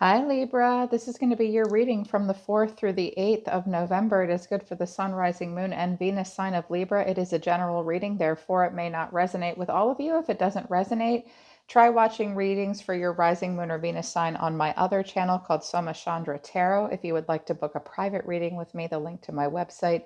Hi, Libra. This is going to be your reading from the 4th through the 8th of November. It is good for the Sun, Rising, Moon, and Venus sign of Libra. It is a general reading, therefore, it may not resonate with all of you. If it doesn't resonate, try watching readings for your Rising, Moon, or Venus sign on my other channel called Soma Chandra Tarot. If you would like to book a private reading with me, the link to my website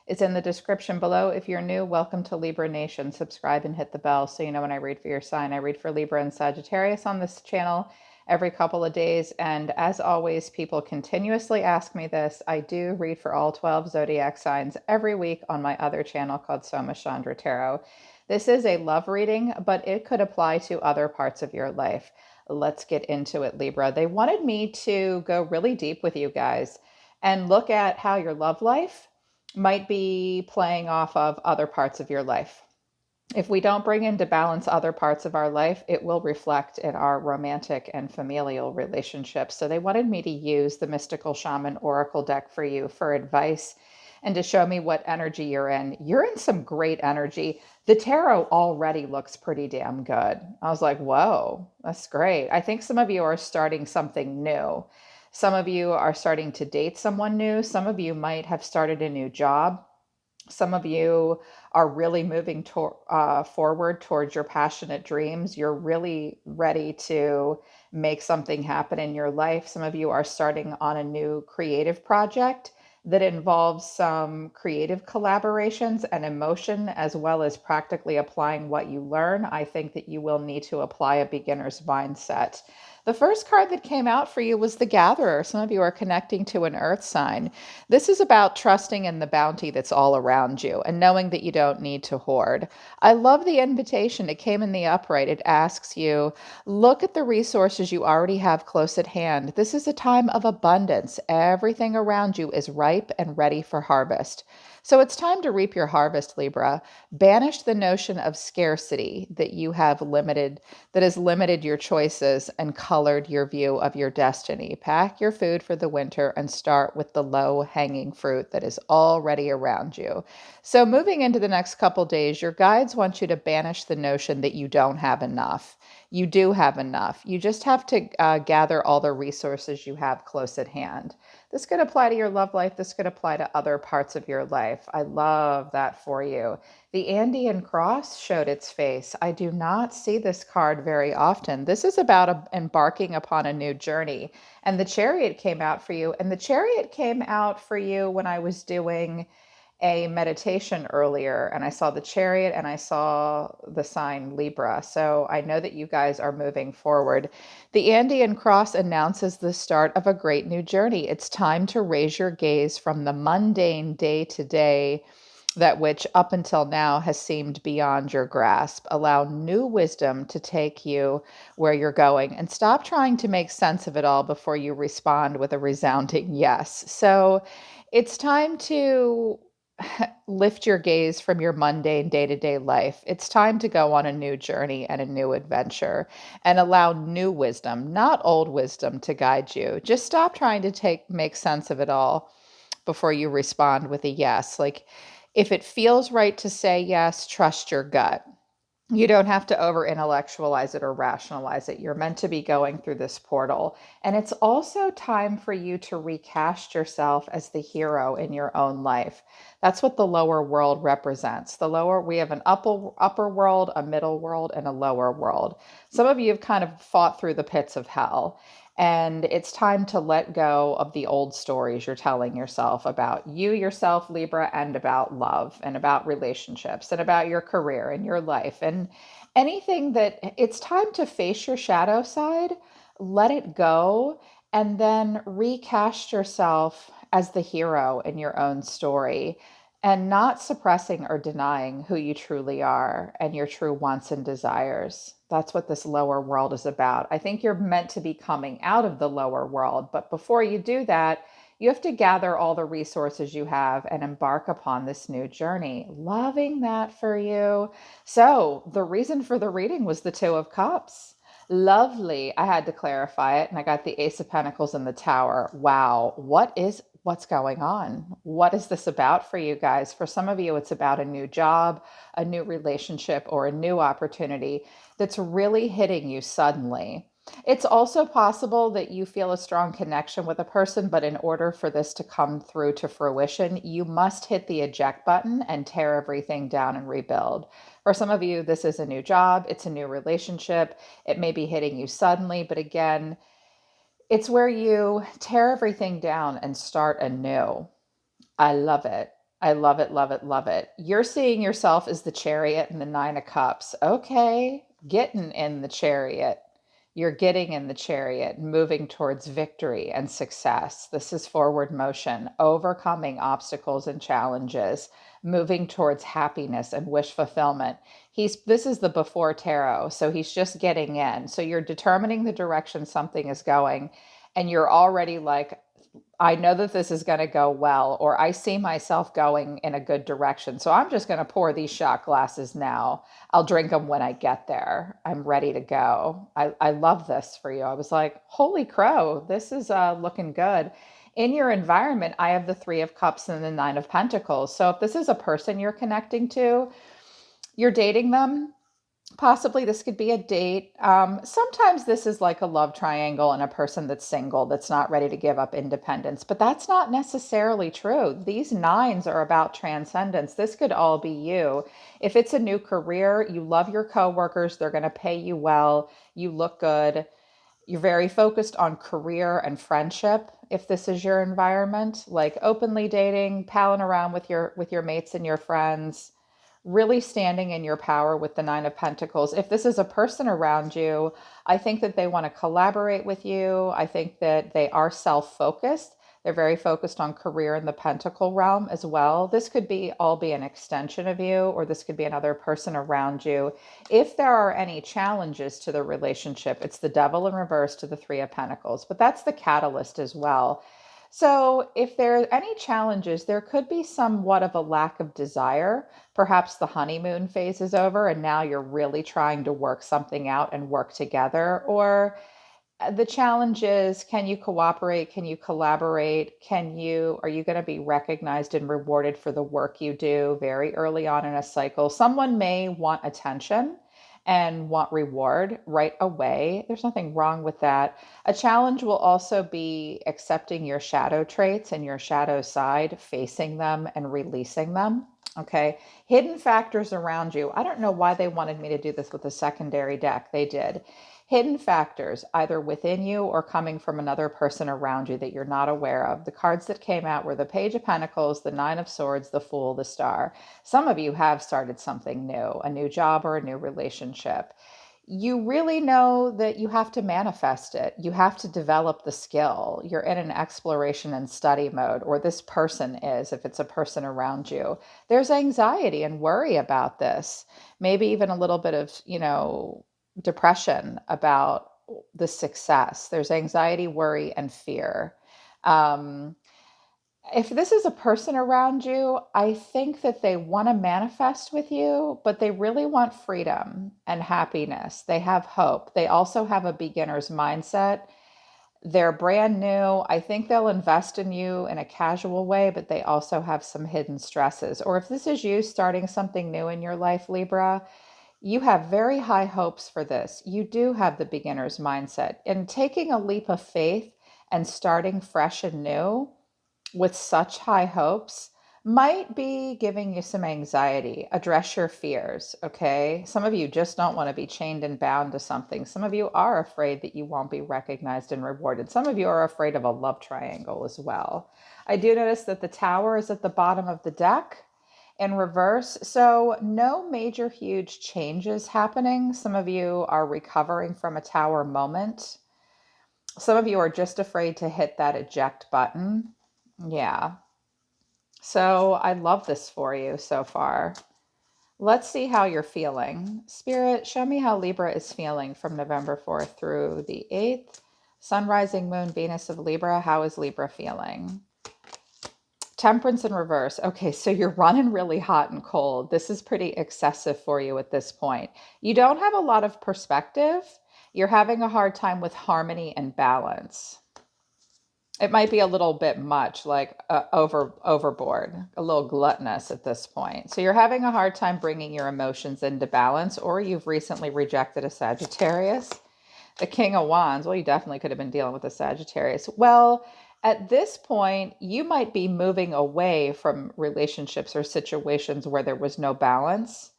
is in the description below. If you're new, welcome to Libra Nation. Subscribe and hit the bell so you know when I read for your sign. I read for Libra and Sagittarius on this channel every couple of days. And as always, people continuously ask me this. I do read for all 12 zodiac signs every week on my other channel called Soma Chandra Tarot. This is a love reading, but it could apply to other parts of your life. Let's get into it, Libra. They wanted me to go really deep with you guys and look at how your love life might be playing off of other parts of your life. If we don't bring into balance other parts of our life, it will reflect in our romantic and familial relationships. So they wanted me to use the Mystical Shaman Oracle deck for you for advice and to show me what energy you're in. You're in some great energy. The tarot already looks pretty damn good. I was like, whoa, that's great. I think some of you are starting something new. Some of you are starting to date someone new. Some of you might have started a new job. Some of you are really moving forward towards your passionate dreams. You're really ready to make something happen in your life. Some of you are starting on a new creative project that involves some creative collaborations and emotion, as well as practically applying what you learn. I think that you will need to apply a beginner's mindset. The first card that came out for you was the Gatherer. Some of you are connecting to an earth sign. This is about trusting in the bounty that's all around you and knowing that you don't need to hoard. I love the invitation. It came in the upright. It asks you, look at the resources you already have close at hand. This is a time of abundance. Everything around you is ripe and ready for harvest. So it's time to reap your harvest, Libra. Banish the notion of scarcity that you have limited, that has limited your choices and colored your view of your destiny. Pack your food for the winter and start with the low hanging fruit that is already around you. So moving into the next couple days, your guides want you to banish the notion that you don't have enough. You do have enough. You just have to gather all the resources you have close at hand. This could apply to your love life. This could apply to other parts of your life. I love that for you. The Andean cross showed its face. I do not see this card very often. This is about embarking upon a new journey. And the Chariot came out for you. And the Chariot came out for you when I was doing a meditation earlier, and I saw the Chariot and I saw the sign Libra. So I know that you guys are moving forward. The Andean cross announces the start of a great new journey. It's time to raise your gaze from the mundane day to day, that which up until now has seemed beyond your grasp. Allow new wisdom to take you where you're going and stop trying to make sense of it all before you respond with a resounding yes. So it's time to lift your gaze from your mundane day to day life. It's time to go on a new journey and a new adventure and allow new wisdom, not old wisdom, to guide you. Just stop trying to make sense of it all before you respond with a yes. Like, if it feels right to say yes, trust your gut. You don't have to over intellectualize it or rationalize it. You're meant to be going through this portal. And it's also time for you to recast yourself as the hero in your own life. That's what the lower world represents. We have an upper world, a middle world, and a lower world. Some of you have kind of fought through the pits of hell. And it's time to let go of the old stories you're telling yourself about you yourself, Libra, and about love and about relationships and about your career and your life and anything that it's time to face your shadow side, let it go, and then recast yourself as the hero in your own story and not suppressing or denying who you truly are and your true wants and desires. That's what this lower world is about. I think you're meant to be coming out of the lower world, but before you do that, you have to gather all the resources you have and embark upon this new journey. Loving that for you. So, the reason for the reading was the Two of Cups. Lovely. I had to clarify it, and I got the Ace of Pentacles in the Tower. Wow. What's going on? What is this about for you guys? For some of you, it's about a new job, a new relationship, or a new opportunity that's really hitting you suddenly. It's also possible that you feel a strong connection with a person, but in order for this to come through to fruition, you must hit the eject button and tear everything down and rebuild. For some of you, this is a new job, it's a new relationship, it may be hitting you suddenly, but again, it's where you tear everything down and start anew. I love it. I love it, love it, love it. You're seeing yourself as the chariot and the nine of cups. Okay, getting in the chariot. You're getting in the chariot, moving towards victory and success. This is forward motion, overcoming obstacles and challenges, moving towards happiness and wish fulfillment. This is the before tarot, so he's just getting in. So you're determining the direction something is going, and you're already like, I know that this is going to go well, or I see myself going in a good direction. So I'm just going to pour these shot glasses now. I'll drink them when I get there. I'm ready to go. I love this for you. I was like, holy crow, this is looking good. In your environment, I have the Three of Cups and the Nine of Pentacles. So if this is a person you're connecting to, you're dating them, possibly this could be a date. Sometimes this is like a love triangle and a person that's single, that's not ready to give up independence, but that's not necessarily true. These nines are about transcendence. This could all be you. If it's a new career, you love your coworkers, they're going to pay you well, you look good. You're very focused on career and friendship. If this is your environment, like openly dating, palling around with your mates and your friends, really standing in your power with the Nine of Pentacles. If this is a person around you, I think that they want to collaborate with you. I think that they are self-focused. They're very focused on career in the Pentacle realm as well. This could be all be an extension of you, or this could be another person around you. If there are any challenges to the relationship, it's the Devil in reverse to the Three of Pentacles, but that's the catalyst as well. So if there are any challenges, there could be somewhat of a lack of desire. Perhaps the honeymoon phase is over and now you're really trying to work something out and work together. Or the challenge is, can you cooperate? Can you collaborate? Are you going to be recognized and rewarded for the work you do very early on in a cycle? Someone may want attention and want reward right away. There's nothing wrong with that. A challenge will also be accepting your shadow traits and your shadow side, facing them and releasing them. Okay. Hidden factors around you. I don't know why they wanted me to do this with a secondary deck. They did. Hidden factors, either within you or coming from another person around you that you're not aware of. The cards that came out were the Page of Pentacles, the Nine of Swords, the Fool, the Star. Some of you have started something new, a new job or a new relationship. You really know that you have to manifest it. You have to develop the skill. You're in an exploration and study mode, or this person is, if it's a person around you. There's anxiety and worry about this. Maybe even a little bit of, depression about the success. There's anxiety, worry, and fear. Um, if this is a person around you, I think that they want to manifest with you, but they really want freedom and happiness. They have hope. They also have a beginner's mindset. They're brand new. I think they'll invest in you in a casual way, but they also have some hidden stresses. Or if this is you starting something new in your life, Libra, you have very high hopes for this. You do have the beginner's mindset. And taking a leap of faith and starting fresh and new with such high hopes might be giving you some anxiety. Address your fears, okay? Some of you just don't want to be chained and bound to something. Some of you are afraid that you won't be recognized and rewarded. Some of you are afraid of a love triangle as well. I do notice that the Tower is at the bottom of the deck in reverse. So no major huge changes happening. Some of you are recovering from a Tower moment. Some of you are just afraid to hit that eject button. Yeah. So I love this for you so far. Let's see how you're feeling. Spirit, show me how Libra is feeling from November 4th through the 8th. Sun, rising, moon, Venus of Libra. How is Libra feeling? Temperance in reverse. Okay, so you're running really hot and cold. This is pretty excessive for you at this point. You don't have a lot of perspective. You're having a hard time with harmony and balance. It might be a little bit much, like overboard, a little gluttonous at this point. So you're having a hard time bringing your emotions into balance, or you've recently rejected a Sagittarius. The King of Wands. Well, you definitely could have been dealing with a Sagittarius. Well, at this point, you might be moving away from relationships or situations where there was no balance,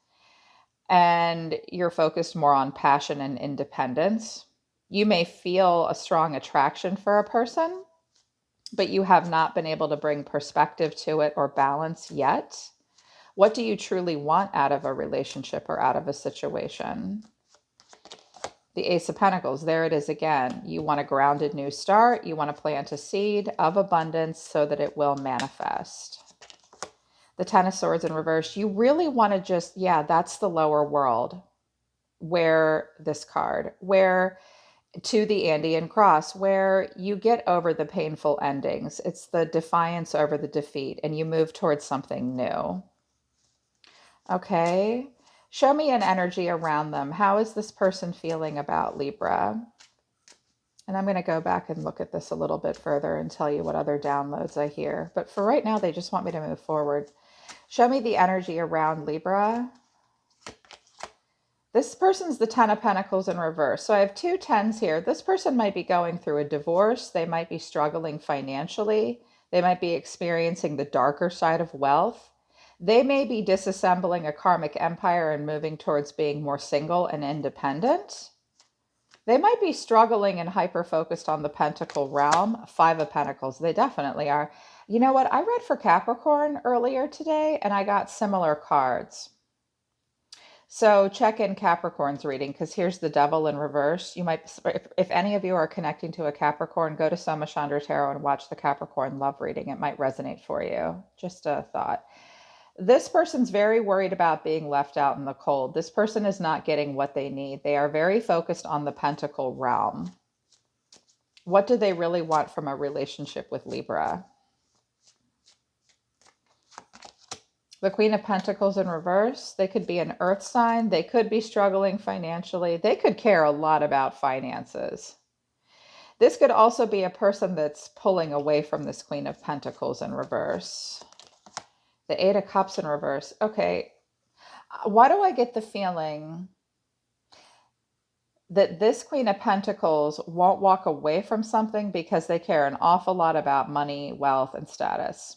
and you're focused more on passion and independence. You may feel a strong attraction for a person, but you have not been able to bring perspective to it or balance yet. What do you truly want out of a relationship or out of a situation? The Ace of Pentacles, there it is again. You want a grounded new start. You want to plant a seed of abundance so that it will manifest. The Ten of Swords in reverse, you really want to just, yeah, that's the lower world. Where this card, where to the Andean cross, where you get over the painful endings. It's the defiance over the defeat, and you move towards something new. Okay. Show me an energy around them. How is this person feeling about Libra? And I'm going to go back and look at this a little bit further and tell you what other downloads I hear. But for right now, they just want me to move forward. Show me the energy around Libra. This person's the Ten of Pentacles in reverse. So I have two tens here. This person might be going through a divorce. They might be struggling financially. They might be experiencing the darker side of wealth. They may be disassembling a karmic empire and moving towards being more single and independent. They might be struggling and hyper-focused on the Pentacle realm. Five of Pentacles, they definitely are. You know what? I read for Capricorn earlier today, and I got similar cards. So check in Capricorn's reading, because here's the Devil in reverse. You might, if any of you are connecting to a Capricorn, go to Soma Chandra Tarot and watch the Capricorn love reading. It might resonate for you. Just a thought. This person's very worried about being left out in the cold. This person is not getting what they need. They are very focused on the Pentacle realm. What do they really want from a relationship with Libra? The Queen of Pentacles in reverse. They could be an earth sign. They could be struggling financially. They could care a lot about finances. This could also be a person that's pulling away from this Queen of Pentacles in reverse. The Eight of Cups in reverse. Okay. Why do I get the feeling that this Queen of Pentacles won't walk away from something because they care an awful lot about money, wealth, and status?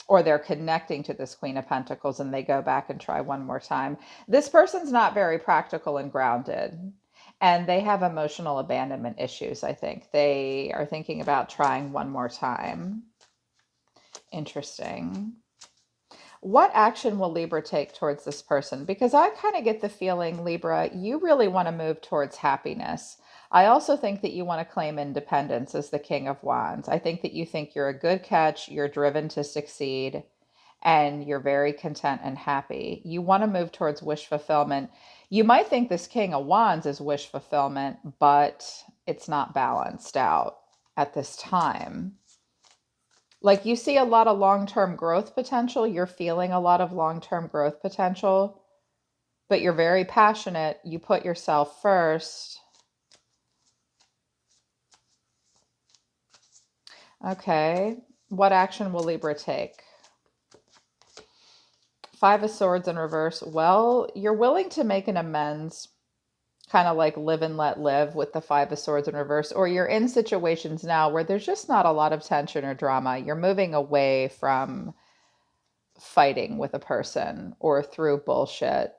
Or they're connecting to this Queen of Pentacles and they go back and try one more time. This person's not very practical and grounded, and they have emotional abandonment issues, I think. They are thinking about trying one more time. Interesting. What action will Libra take towards this person? Because I kind of get the feeling, Libra, you really want to move towards happiness. I also think that you want to claim independence as the King of Wands. I think that you think you're a good catch, you're driven to succeed, and you're very content and happy. You want to move towards wish fulfillment. You might think this King of Wands is wish fulfillment, but it's not balanced out at this time. Like, you see a lot of long-term growth potential. You're feeling a lot of long-term growth potential, but you're very passionate. You put yourself first. Okay. What action will Libra take? Five of Swords in reverse. Well, you're willing to make an amends, kind of like live and let live with the Five of Swords in reverse, or you're in situations now where there's just not a lot of tension or drama. You're moving away from fighting with a person or through bullshit.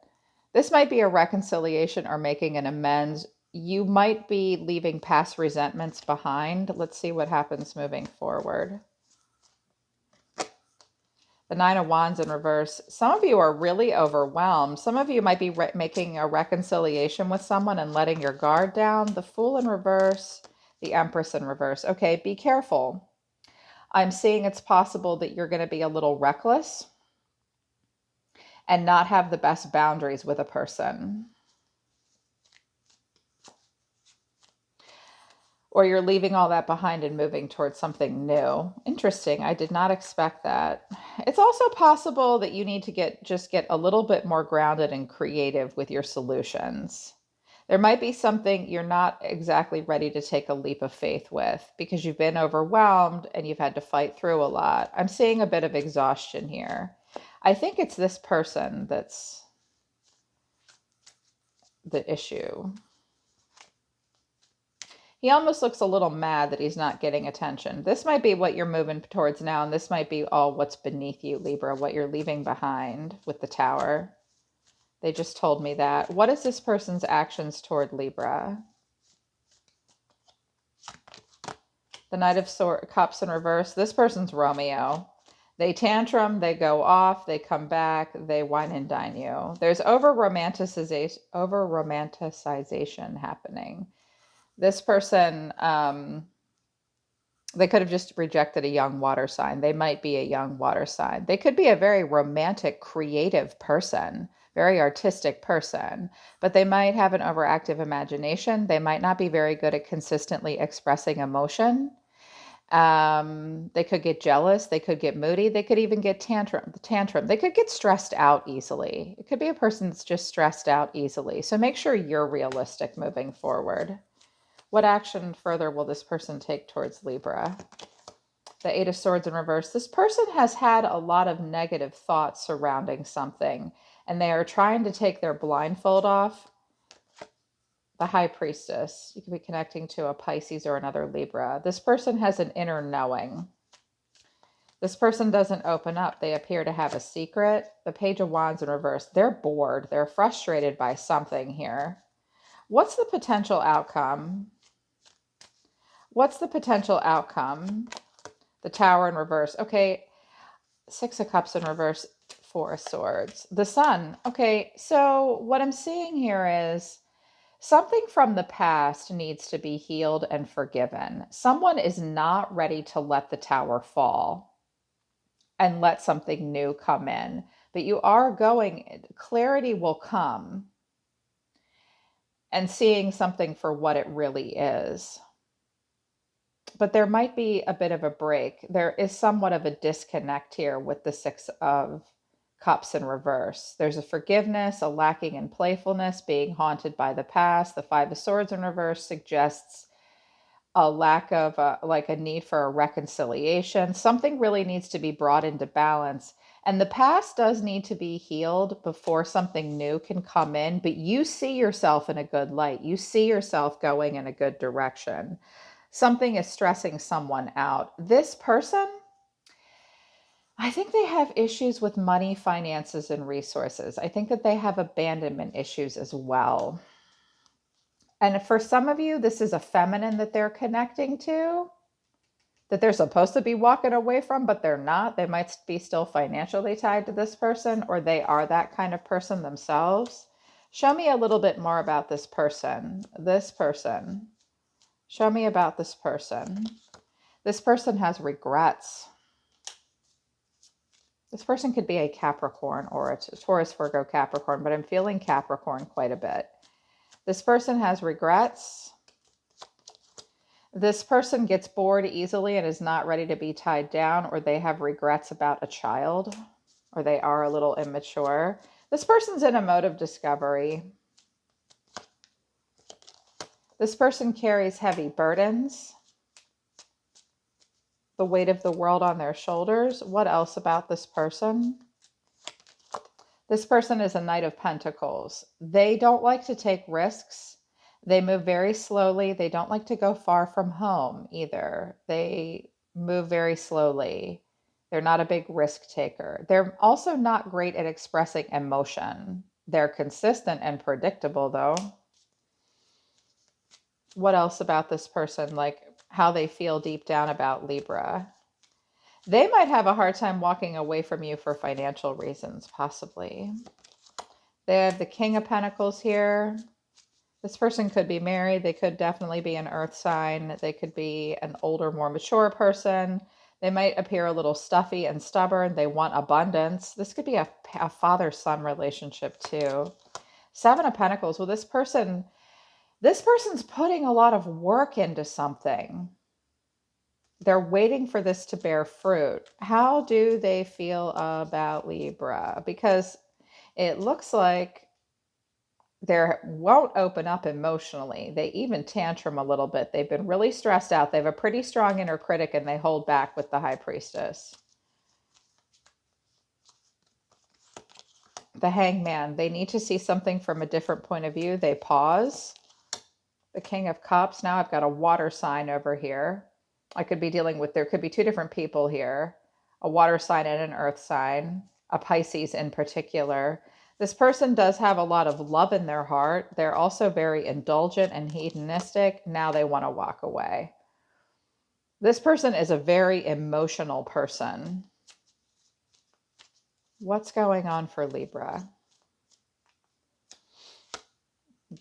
This might be a reconciliation or making an amends. You might be leaving past resentments behind. Let's see what happens moving forward. The Nine of Wands in reverse. Some of you are really overwhelmed. Some of you might be making a reconciliation with someone and letting your guard down. The Fool in reverse, the Empress in reverse. Okay, be careful. I'm seeing it's possible that you're going to be a little reckless and not have the best boundaries with a person. Or you're leaving all that behind and moving towards something new. Interesting. I did not expect that. It's also possible that you need to get a little bit more grounded and creative with your solutions. There might be something you're not exactly ready to take a leap of faith with because you've been overwhelmed and you've had to fight through a lot. I'm seeing a bit of exhaustion here. I think it's this person that's the issue. He almost looks a little mad that he's not getting attention. This might be what you're moving towards now, and this might be all what's beneath you, Libra, what you're leaving behind with the Tower. They just told me that. What is this person's actions toward Libra? The Knight of Cups in reverse. This person's Romeo. They tantrum, they go off, they come back, they wine and dine you. There's over-romanticization happening. This person, they could have just rejected a young water sign. They might be a young water sign. They could be a very romantic, creative person, very artistic person, but they might have an overactive imagination. They might not be very good at consistently expressing emotion. They could get jealous. They could get moody. They could even get tantrum. They could get stressed out easily. It could be a person that's just stressed out easily. So make sure you're realistic moving forward. What action further will this person take towards Libra? The Eight of Swords in reverse. This person has had a lot of negative thoughts surrounding something, and they are trying to take their blindfold off. The High Priestess. You could be connecting to a Pisces or another Libra. This person has an inner knowing. This person doesn't open up. They appear to have a secret. The Page of Wands in reverse. They're bored. They're frustrated by something here. What's the potential outcome? What's the potential outcome? The Tower in reverse. Okay, Six of Cups in reverse. Four of Swords. The Sun. Okay, so what I'm seeing here is something from the past needs to be healed and forgiven. Someone is not ready to let the Tower fall and let something new come in. But you are going, clarity will come, and seeing something for what it really is. But there might be a bit of a break. There is somewhat of a disconnect here with the Six of Cups in reverse. There's a forgiveness, a lacking in playfulness, being haunted by the past. The Five of Swords in reverse suggests a lack of like a need for a reconciliation. Something really needs to be brought into balance. And the past does need to be healed before something new can come in. But you see yourself in a good light. You see yourself going in a good direction. Something is stressing someone out. This person, I think they have issues with money, finances, and resources. I think that they have abandonment issues as well. And for some of you, this is a feminine that they're connecting to, that they're supposed to be walking away from, but they're not. They might be still financially tied to this person, or they are that kind of person themselves. Show me a little bit more about this person. This person. Show me about this person. This person has regrets. This person could be a Capricorn or a Taurus, Virgo, Capricorn, but I'm feeling Capricorn quite a bit. This person has regrets. This person gets bored easily and is not ready to be tied down, or they have regrets about a child, or they are a little immature. This person's in a mode of discovery. This person carries heavy burdens, the weight of the world on their shoulders. What else about this person? This person is a Knight of Pentacles. They don't like to take risks. They move very slowly. They don't like to go far from home either. They move very slowly. They're not a big risk taker. They're also not great at expressing emotion. They're consistent and predictable, though. What else about this person? Like how they feel deep down about Libra. They might have a hard time walking away from you for financial reasons, possibly. They have the King of Pentacles here. This person could be married. They could definitely be an earth sign. They could be an older, more mature person. They might appear a little stuffy and stubborn. They want abundance. This could be a father-son relationship too. Seven of Pentacles. Well, this person's putting a lot of work into something. They're waiting for this to bear fruit. How do they feel about Libra? Because it looks like they won't open up emotionally. They even tantrum a little bit. They've been really stressed out. They have a pretty strong inner critic, and they hold back with the High Priestess. The Hangman. They need to see something from a different point of view. They pause. the King of Cups. Now I've got a water sign over here. I could be dealing with, there could be two different people here, a water sign and an earth sign, a Pisces in particular. This person does have a lot of love in their heart. They're also very indulgent and hedonistic. Now they want to walk away. This person is a very emotional person. What's going on for Libra?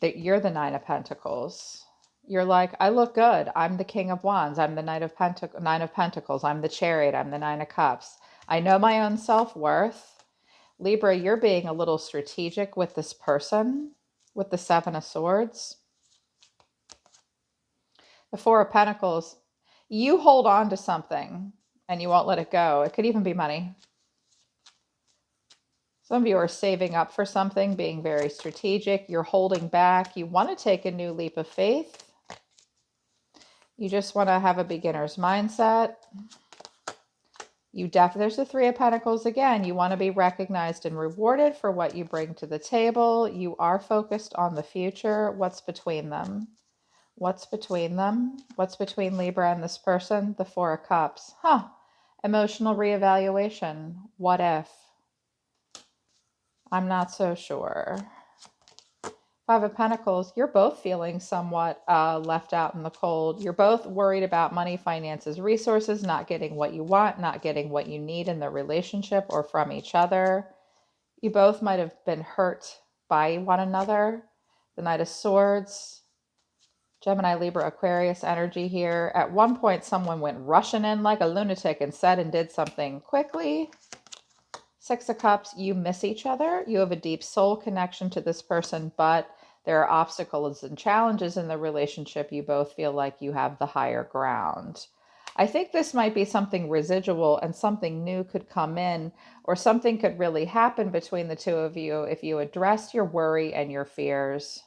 You're the Nine of Pentacles. You're like, I look good. I'm the King of Wands. I'm the Nine of Pentacles. I'm the Chariot. I'm the Nine of Cups. I know my own self-worth. Libra, you're being a little strategic with this person, with the Seven of Swords. The Four of Pentacles. You hold on to something and you won't let it go. It could even be money. Some of you are saving up for something, being very strategic. You're holding back. You want to take a new leap of faith. You just want to have a beginner's mindset. There's the Three of Pentacles again. You want to be recognized and rewarded for what you bring to the table. You are focused on the future. What's between them? What's between them? What's between Libra and this person? The Four of Cups. Emotional reevaluation. What if? I'm not so sure. Five of Pentacles, you're both feeling somewhat left out in the cold. You're both worried about money, finances, resources, not getting what you want, not getting what you need in the relationship or from each other. You both might have been hurt by one another. The Knight of Swords, Gemini, Libra, Aquarius energy here. At one point, someone went rushing in like a lunatic and said and did something quickly. Six of Cups, you miss each other. You have a deep soul connection to this person, but there are obstacles and challenges in the relationship. You both feel like you have the higher ground. I think this might be something residual and something new could come in, or something could really happen between the two of you if you address your worry and your fears.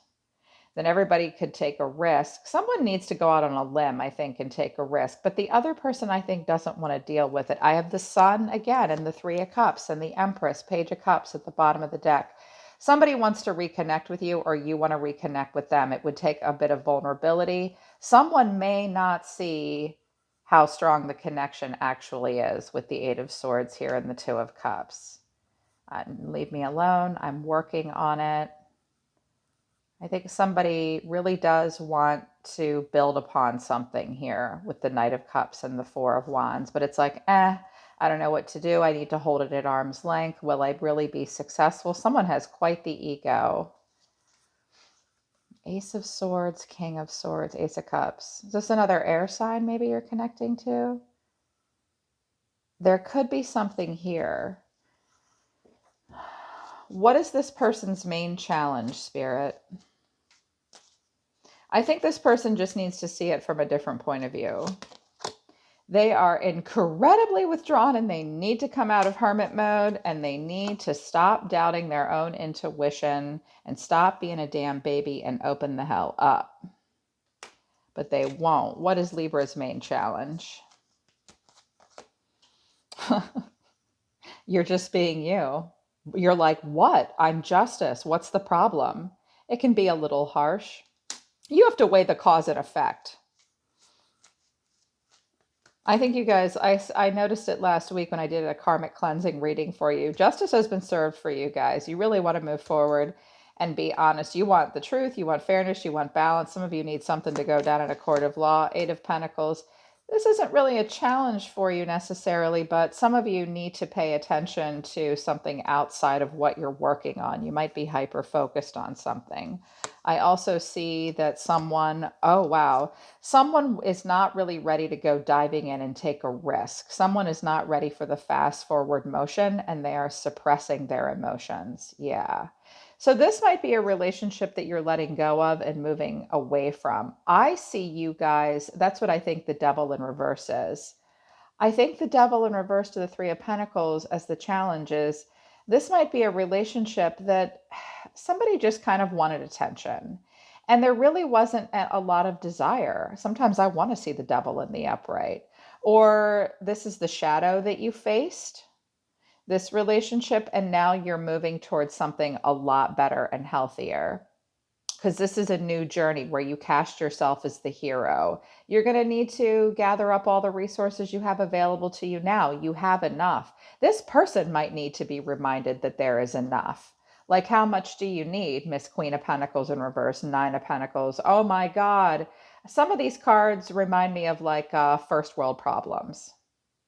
Then everybody could take a risk. Someone needs to go out on a limb, I think, and take a risk. But the other person, I think, doesn't want to deal with it. I have the Sun again, and the Three of Cups, and the Empress, Page of Cups at the bottom of the deck. Somebody wants to reconnect with you, or you want to reconnect with them. It would take a bit of vulnerability. Someone may not see how strong the connection actually is with the Eight of Swords here and the Two of Cups. Leave me alone. I'm working on it. I think somebody really does want to build upon something here with the Knight of Cups and the Four of Wands, but it's like, I don't know what to do. I need to hold it at arm's length. Will I really be successful? Someone has quite the ego. Ace of Swords, King of Swords, Ace of Cups. Is this another air sign maybe you're connecting to? There could be something here. What is this person's main challenge, Spirit? I think this person just needs to see it from a different point of view. They are incredibly withdrawn and they need to come out of hermit mode, and they need to stop doubting their own intuition and stop being a damn baby and open the hell up. But they won't. What is Libra's main challenge? You're just being you. You're like, what? I'm justice. What's the problem? It can be a little harsh. You have to weigh the cause and effect. I think you guys, I noticed it last week when I did a karmic cleansing reading for you. Justice has been served for you guys. You really want to move forward and be honest. You want the truth. You want fairness. You want balance. Some of you need something to go down in a court of law. Eight of Pentacles. This isn't really a challenge for you necessarily, but some of you need to pay attention to something outside of what you're working on. You might be hyper-focused on something. I also see that someone is not really ready to go diving in and take a risk. Someone is not ready for the fast forward motion, and they are suppressing their emotions. Yeah. So this might be a relationship that you're letting go of and moving away from. I see you guys, that's what I think the Devil in reverse is. I think the Devil in reverse to the Three of Pentacles as the challenge is, this might be a relationship that somebody just kind of wanted attention. And there really wasn't a lot of desire. Sometimes I want to see the devil in the upright. Or this is the shadow that you faced, this relationship, and now you're moving towards something a lot better and healthier. because this is a new journey where you cast yourself as the hero. You're going to need to gather up all the resources you have available to you now. You have enough. This person might need to be reminded that there is enough. Like, how much do you need, Miss Queen of Pentacles in reverse, Nine of Pentacles? Oh my God. Some of these cards remind me of like first world problems,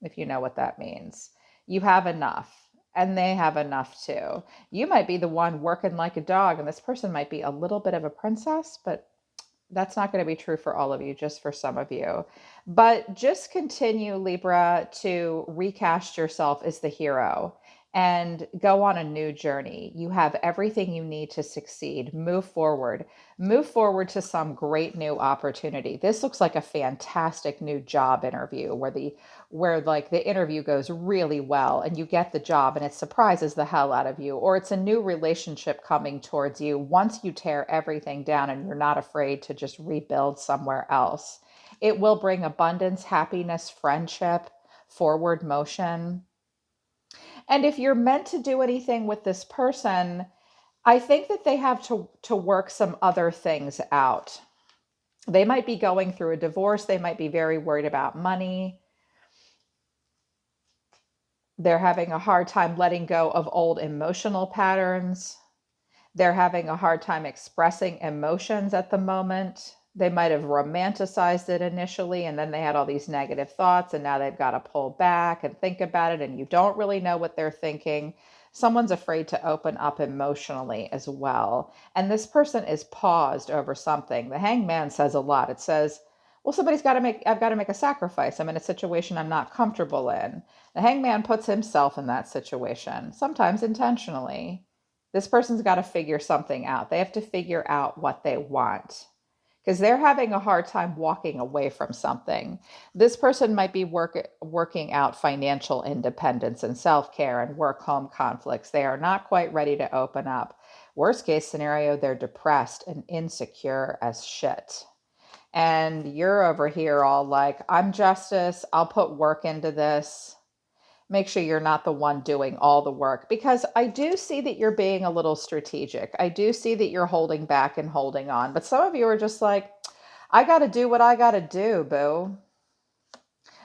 if you know what that means. You have enough, and they have enough too. You might be the one working like a dog, and this person might be a little bit of a princess, but that's not going to be true for all of you, just for some of you. But just continue, Libra, to recast yourself as the hero and go on a new journey. You have everything you need to succeed. Move forward. Move forward to some great new opportunity. This looks like a fantastic new job interview where like the interview goes really well and you get the job and it surprises the hell out of you, or it's a new relationship coming towards you once you tear everything down and you're not afraid to just rebuild somewhere else. It will bring abundance, happiness, friendship, forward motion. And if you're meant to do anything with this person, I think that they have to work some other things out. They might be going through a divorce. They might be very worried about money. They're having a hard time letting go of old emotional patterns. They're having a hard time expressing emotions at the moment. They might have romanticized it initially, and then they had all these negative thoughts, and now they've got to pull back and think about it, and you don't really know what they're thinking. Someone's afraid to open up emotionally as well. And this person is paused over something. The Hangman says a lot. It says, well, I've got to make a sacrifice. I'm in a situation I'm not comfortable in. The Hangman puts himself in that situation, sometimes intentionally. This person's got to figure something out. They have to figure out what they want because they're having a hard time walking away from something. This person might be working out financial independence and self-care and work-home conflicts. They are not quite ready to open up. Worst case scenario, they're depressed and insecure as shit. And you're over here all like, I'm justice. I'll put work into this. Make sure you're not the one doing all the work, because I do see that you're being a little strategic. I do see that you're holding back and holding on. But some of you are just like, I got to do what I got to do, boo.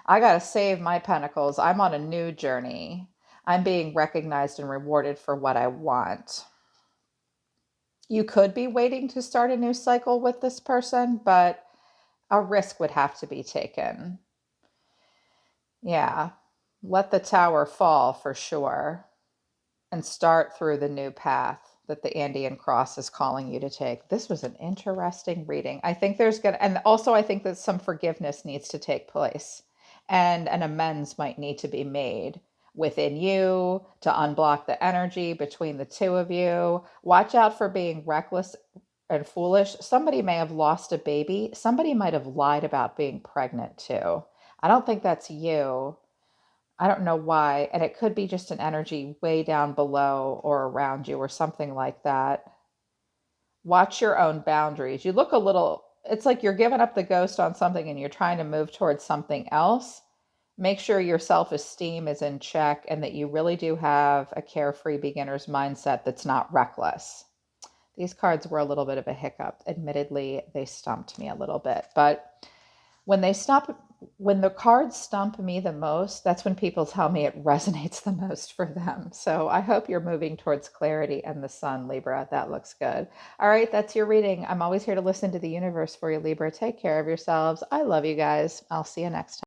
I got to save my pentacles. I'm on a new journey. I'm being recognized and rewarded for what I want. You could be waiting to start a new cycle with this person, but a risk would have to be taken. Yeah. Let the tower fall for sure and start through the new path that the Andean cross is calling you to take. This was an interesting reading. I think and also I think that some forgiveness needs to take place and an amends might need to be made within you to unblock the energy between the two of you. Watch out for being reckless and foolish. Somebody may have lost a baby. Somebody might have lied about being pregnant too. I don't think that's you. I don't know why. And it could be just an energy way down below or around you or something like that. Watch your own boundaries. You look a little, it's like you're giving up the ghost on something and you're trying to move towards something else. Make sure your self-esteem is in check and that you really do have a carefree beginner's mindset that's not reckless. These cards were a little bit of a hiccup. Admittedly, they stumped me a little bit, but when the cards stump me the most, that's when people tell me it resonates the most for them. So I hope you're moving towards clarity and the sun, Libra. That looks good. All right, that's your reading. I'm always here to listen to the universe for you, Libra. Take care of yourselves. I love you guys. I'll see you next time.